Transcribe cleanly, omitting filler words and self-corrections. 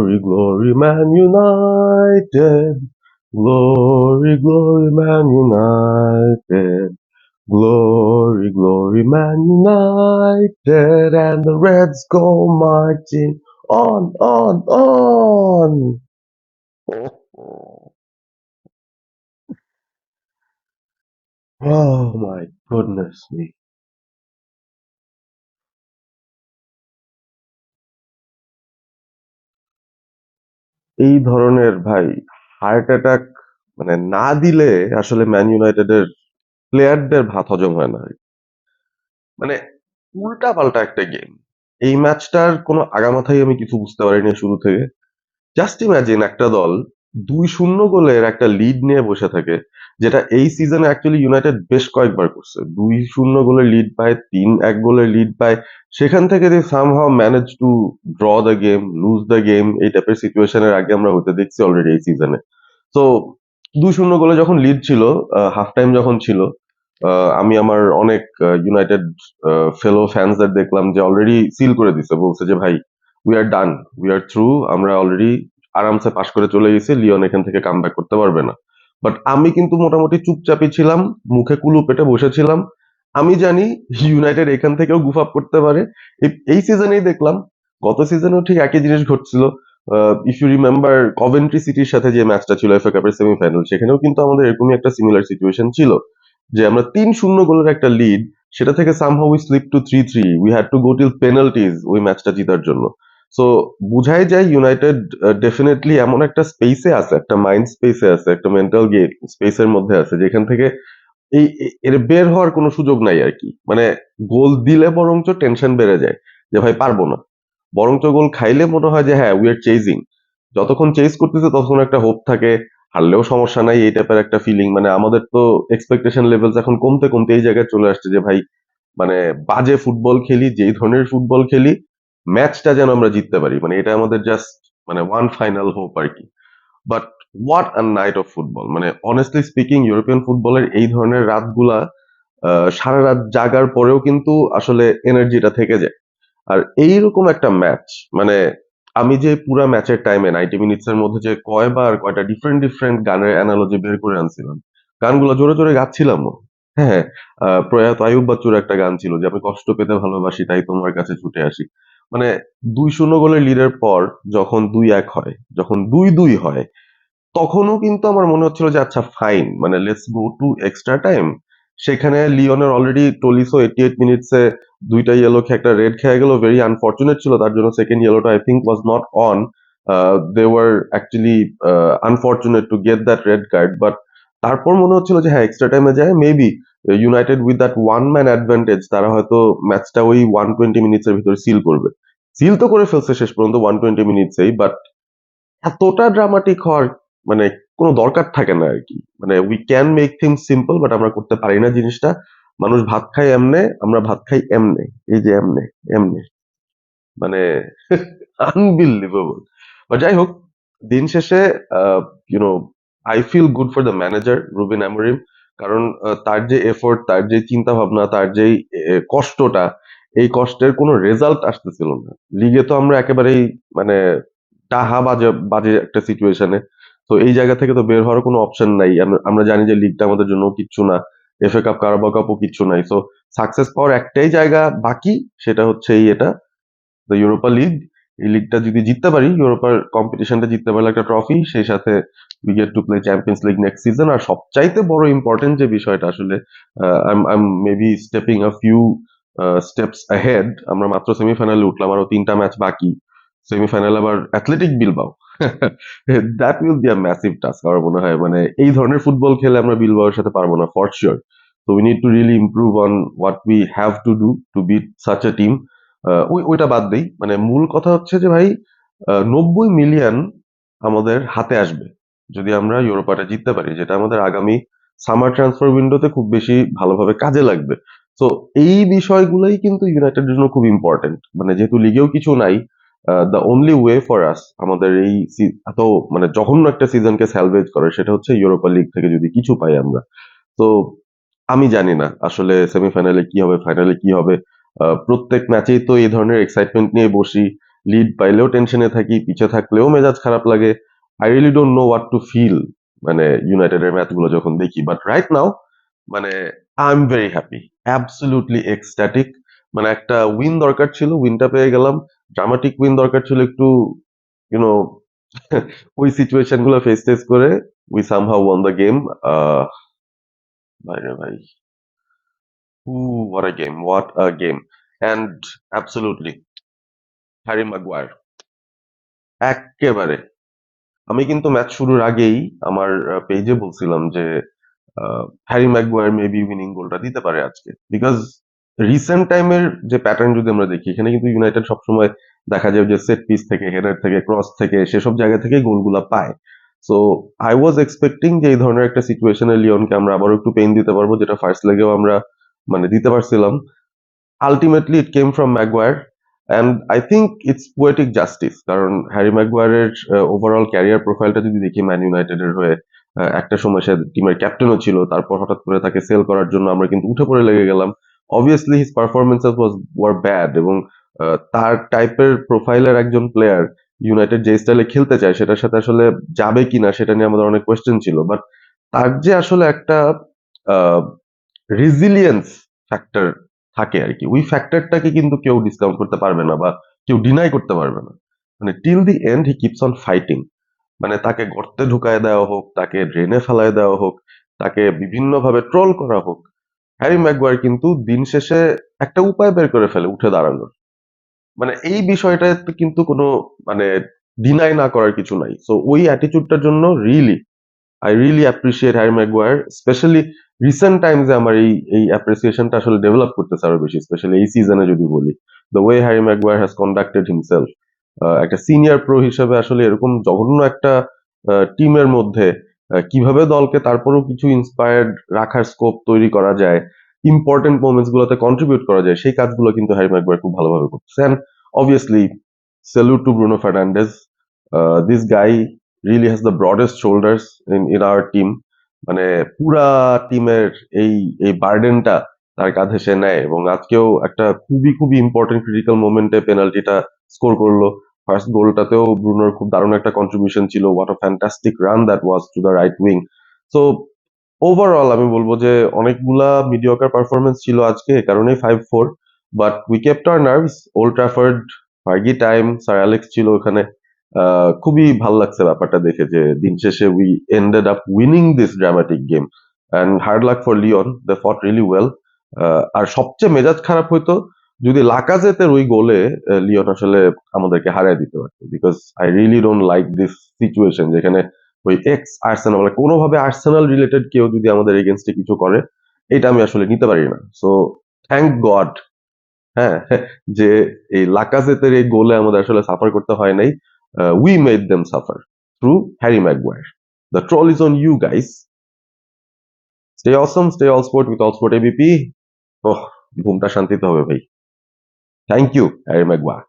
Glory, glory, Man United. Glory, glory, Man United. Glory, glory, Man United. And the Reds go marching on. Oh my goodness me. এই ধরনের ভাই heart attack মানে না দিলে আসলে man ইউনাইটেডের প্লেয়ারদের ভাত হজম হয় না। মানে উল্টা পাল্টা একটা গেম। এই ম্যাচটার কোনো আগামাথাই আমি কিছু বুঝতে পারিনি শুরু থেকে। জাস্ট ইমাজিন একটা দল ২-০ গোলের একটা লিড নিয়ে বসে থাকে, যেটা এই সিজনে অ্যাকচুয়ালি ইউনাইটেড বেশ কয়েকবার করছে। ২-০ গোলের লিড পায়, ৩-১ গোলের লিড পায়। সেখান থেকে they somehow manage to draw the game, lose the game এই টাইপের সিচুয়েশনের আগে আমরা হতে দেখছি অলরেডি এই সিজনে। তো ২-০ গোলে যখন লিড ছিল, হাফ টাইম যখন ছিল, আমি আমার অনেক ইউনাইটেড ফেলো ফ্যান্সদের দেখলাম যে অলরেডি সিল করে দিছে। বলছে যে ভাই we are done, we are through, আমরা অলরেডি আরামসে পাশ করে চলে গেছি, লিওন এখান থেকে কামব্যাক করতে পারবে না। বাট আমি কিন্তু মোটামুটি চুপচাপই ছিলাম, মুখে কুলু পেটে বসেছিলাম। আমি জানি ইউনাইটেড এখান থেকেও গুফ আপ করতে পারে। এই সিজনেই দেখলাম, গত সিজনেও ঠিক একই জিনিস ঘটছিল। ইফ ইউ রিমেম্বার কভেন্ট্রি সিটির সাথে যে ম্যাচটা ছিল এফএ কাপের সেমিফাইনাল, সেখানেও কিন্তু আমাদের এরকমই একটা সিমিলার সিচুয়েশন ছিল যে আমরা ৩-০ গোলের একটা লিড, সেটা থেকে somehow we slip to 3-3, we had to go till penalties ওই ম্যাচটা জিতার জন্য। সো বুঝাই যায় ইউনাইটেড ডেফিনেটলি এমন একটা স্পেসে আছে, একটা মাইন্ড স্পেসে আছে, একটা মেন্টাল গেম স্পেসের মধ্যে আছে, যেখান থেকে এর বের হওয়ার কোনো সুযোগ নাই আর কি। মানে গোল দিলে বরঞ্চ টেনশন বেড়ে যায় যে ভাই পারবো না, বরঞ্চ গোল খাইলে মনে হয় যে হ্যাঁ উই আর চেজিং। যতক্ষণ চেজ করতেছে ততক্ষণ একটা হোপ থাকে, হারলেও সমস্যা নাই এই টাইপের একটা ফিলিং। মানে আমাদের তো এক্সপেকটেশন লেভেলস এখন কমতে কমতে এই জায়গায় চলে আসছে যে ভাই মানে বাজে ফুটবল খেলি, যেই ধরনের ফুটবল খেলি, ম্যাচটা যেন আমরা জিততে পারি, মানে এটা আমাদের জাস্ট মানে ওয়ান ফাইনাল হোপ আর কি। But what a night of football, মানে অনেস্টলি স্পিকিং ইউরোপিয়ান ফুটবলের এই ধরনের রাতগুলা সারা রাত জাগার পরেও কিন্তু আসলে এনার্জিটা থেকে যায়। আর এইরকম একটা ম্যাচ, মানে আমি যে পুরা ম্যাচের টাইমে 90 মিনিটস এর মধ্যে যে কয়বার কয়টা ডিফারেন্ট ডিফারেন্ট গানের অ্যানালজি বের করে আনছিলাম, গানগুলো জোরে জোরে গাচ্ছিলাম। হ্যাঁ, প্রয়াত আয়ুব বাচ্চুর একটা গান ছিল যে আমি কষ্ট পেতে ভালোবাসি তাই তোমার কাছে ছুটে আসি। মানে ২-০ গোলের লিডের পর যখন ২-১ হয়, যখন ২-২ হয়, তখনও কিন্তু আমার মনে হচ্ছিল যে আচ্ছা ফাইন, মানে let's go to extra time. সেখানে লিওনের অলরেডি টলিসো 88 মিনিটসে দুইটা ইয়েলো খেয়ে একটা রেড খেয়ে গেল, ভেরি আনফর্চুনেট ছিল তার জন্য। সেকেন্ড ইয়েলোটা I think was not on, they were actually unfortunate to get that red card. But তারপর মনে হচ্ছিল যে হ্যাঁ এক্সট্রা টাইমে যায় maybe United with that one man advantage তারা হয়তো ম্যাচটা ওই 120 মিনিটসের ভিতরে সিল করবে। সিল তো করে ফেলছে শেষ পর্যন্ত 120 মিনিটসেই, বাট এতটা ড্রামাটিক হওয়ার মানে কোনো দরকার থাকে না আরকি। মানে we can make things simple, but আমরা করতে পারি না জিনিসটা। মানুষ ভাত খায় এমনে, আমরা ভাত খাই এমনে। এই যে এমনে। মানে আনবিলিভেবল। বাট যাই হোক, দিন শেষে you know I feel good for the manager Ruben Amorim. কারণ তার যে এফোর্ট, তার যে চিন্তা ভাবনা, তার যেই কষ্টটা, এই কষ্টের কোনো রেজাল্ট আসতেছিল না। লিগে তো আমরা একেবারেই মানে টাহা বাজে বাজে একটা সিচুয়েশনে। তো এই জায়গা থেকে তো বের হওয়ার কোনো অপশন নাই। আমরা জানি যে লিগটা আমাদের জন্য কিচ্ছু না। এফএ কাপ, কারাবাও কাপও কিচ্ছু নাই। সো সাকসেস পাওয়ার একটাই জায়গা বাকি, সেটা হচ্ছে এটা, দ্য ইউরোপা লিগ। এই লিগটা যদি জিততে পারি, ইউরোপার কম্পিটিশনটা জিততে পারলে একটা ট্রফি, সেই সাথে we get to play Champions League next season. আর সবচাইতে বড় ইম্পর্টেন্ট যে বিষয়টা আসলে, I am maybe stepping a few steps ahead. আমরা মাত্র সেমিফাইনালে উঠলাম, আরো ৩টা ম্যাচ বাকি। সেমিফাইনাল আবার athletic Bilbao. That will be a massive task আমার মনে হয়। মানে এই ধরনের ফুটবল খেলে আমরা বিলবাওয়ের সাথে পারবো না for sure. So we need to really improve on what we have to do to beat such a team. ওইটা বাদ দেই, মানে মূল কথা হচ্ছে যে ভাই ৯০ মিলিয়ন আমাদের হাতে আসবে যদি আমরা ইউরোপাটা জিততে পারি, যেটা আমাদের আগামী সামার ট্রান্সফার উইন্ডোতে খুব বেশি ভালোভাবে কাজে লাগবে। তো এই বিষয়গুলোই কিন্তু ইউনাইটেডের জন্য খুব ইম্পর্টেন্ট। মানে যেহেতু লিগেও কিছু নাই, the only way for us আমাদের এই এত মানে জঘন্য একটা সিজনকে স্যালভেজ করে, সেটা হচ্ছে ইউরোপা লিগ থেকে যদি কিছু পাই আমরা। তো আমি জানি না আসলে সেমিফাইনালে কি হবে, ফাইনালে কি হবে। প্রত্যেক ম্যাচেই তো এই ধরনের এক্সাইটমেন্ট নিয়ে বসি। লিড পাইলেও টেনশনে থাকি, পিছে থাকলেও মেজাজ খারাপ লাগে। I really don't know what to feel মানে ইউনাইটেডের ম্যাচগুলো যখন দেখি। বাট রাইট নাও মানে I am very happy, absolutely ecstatic. মানে একটা উইন দরকার ছিল, উইনটা পেয়ে গেলাম। ড্রামাটিক উইন দরকার ছিল একটু, ইউনো ওই সিচুয়েশন গুলো ফেস টেস করে we somehow one the game. ভাইরে ভাই, what a game, what a game. And absolutely, Harry Maguire এক্কেবারে। আমি কিন্তু ম্যাচ শুরুর আগেই আমার পেজে বলছিলাম যে হ্যারি ম্যাগুয়ার মেবি উইনিং গোলটা দিতে পারে আজকে, বিকজ রিসেন্ট টাইমের যে প্যাটার্ন যদি আমরা দেখি, এখানে কিন্তু ইউনাইটেড সবসময় দেখা যায় যে সেট পিস থেকে, হেডার থেকে, ক্রস থেকে, সেসব জায়গা থেকে গোলগুলা পায়। সো আই ওয়াজ এক্সপেক্টিং যে এই ধরনের একটা সিচুয়েশনে লিওনকে আমরা আবারও একটু পেইন দিতে পারবো, যেটা ফার্স্ট লেগেও আমরা মানে দিতে পারছিলাম। Ultimately it came from Maguire, and I think it's poetic justice. কারণ হ্যারি ম্যাগুয়ারের ওভারঅল ক্যারিয়ার প্রোফাইলটা যদি দেখি ম্যান ইউনাইটেডের হয়ে, একটা সময় সে টিমের ক্যাপ্টেনও ছিল, তারপর হঠাৎ করে তাকে সেল করার জন্য আমরা কিন্তু উঠে পড়ে লেগে গেলাম। Obviously his performances were bad, এবং তার টাইপের প্রোফাইলের একজন প্লেয়ার ইউনাইটেড যে স্টাইলে খেলতে চায় সেটার সাথে আসলে যাবে কিনা সেটা নিয়ে আমাদের অনেক কোয়েশ্চেন ছিল। বাট তার যে আসলে একটা রেজিলিয়েন্স ফ্যাক্টর থাকে আর কি, ওই ফ্যাক্টরটাকে কিন্তু কেউ ডিসকাউন্ট করতে পারবে না বা কেউ ডিনাই করতে পারবে না। মানে till the end he keeps on fighting. মানে তাকে গর্তে ঢুকায় দেওয়া হোক, তাকে ড্রেনে ফেলায় দেওয়া হোক, তাকে বিভিন্ন ভাবে ট্রোল করা হোক, হ্যারি ম্যাগুয়ার কিন্তু দিন শেষে একটা উপায় বের করে ফেলে উঠে দাঁড়ানোর। মানে এই বিষয়টাতে কিন্তু কোনো মানে ডিনাই না করার কিছু নাই। সো ওই অ্যাটিটিউডটার জন্য I really appreciate Harry Maguire. Specially recent টাইমসে আমার এই অ্যাপ্রিসিয়েশনটা আসলে ডেভেলপ করতেছে আরো বেশি, স্পেশালি এই সিজনে যদি বলি। The way Harry Maguire has conducted himself, একটা সিনিয়র প্রো হিসেবে আসলে এরকম জঘন্য একটা টিমের মধ্যে কিভাবে দলকে তারপরেও কিছু ইন্সপায়ার্ড রাখার স্কোপ তৈরি করা যায়, ইম্পর্টেন্ট মোমেন্টস গুলোতে কন্ট্রিবিউট করা যায়, সেই কাজগুলো কিন্তু হ্যারি ম্যাগুয়ার খুব ভালোভাবে করতেছে। And obviously salute to Bruno Fernandes. This guy really has the broadest shoulders in our team. মানে পুরা টিমের এই এই বার্ডেনটা তার কাঁধে সে নেয়, এবং আজকেও একটা খুবই খুবই ইম্পর্টেন্ট ক্রিটিক্যাল মোমেন্টে পেনাল্টিটা স্কোর করলো। ফার্স্ট গোলটাতেও ব্রুনোর খুব দারুণ একটা কন্ট্রিবিউশন ছিল। What a fantastic run that was to the right wing. So overall আমি বলবো যে অনেকগুলা মিডিওকার পারফরমেন্স ছিল আজকে, এ কারণেই 5-4। But we kept our nerves. Old Trafford, Fergie time, sir Alex ছিল ওখানে। খুবই ভাল লাগছে ব্যাপারটা দেখে যে দিন শেষে we ended up winning this dramatic game. And hard luck for Lyon, they fought really well. আর সবচেয়ে মেজাজ খারাপ হইতো যদি লাকাজেতের ওই গোলে লিওন আসলে আমাদেরকে হারিয়ে দিতে পারতো, because I really don't like this situation যেখানে ওই এক্স আর্সেনাল মানে কোনোভাবে আর্সেনাল রিলেটেড কেউ যদি আমাদের এগেনস্টে কিছু করে, এটা আমি আসলে নিতে পারি না। সো থ্যাংক গড, হ্যাঁ, যে এই লাকাজেতের এই গোলে আমাদের আসলে সাফার করতে হয় নাই। We made them suffer through Harry Maguire. The troll is on you guys. Stay awesome, stay all sport with all sport ABP. ওহ, ঘুমটা শান্তিতে হবে ভাই। Thank you Harry Maguire.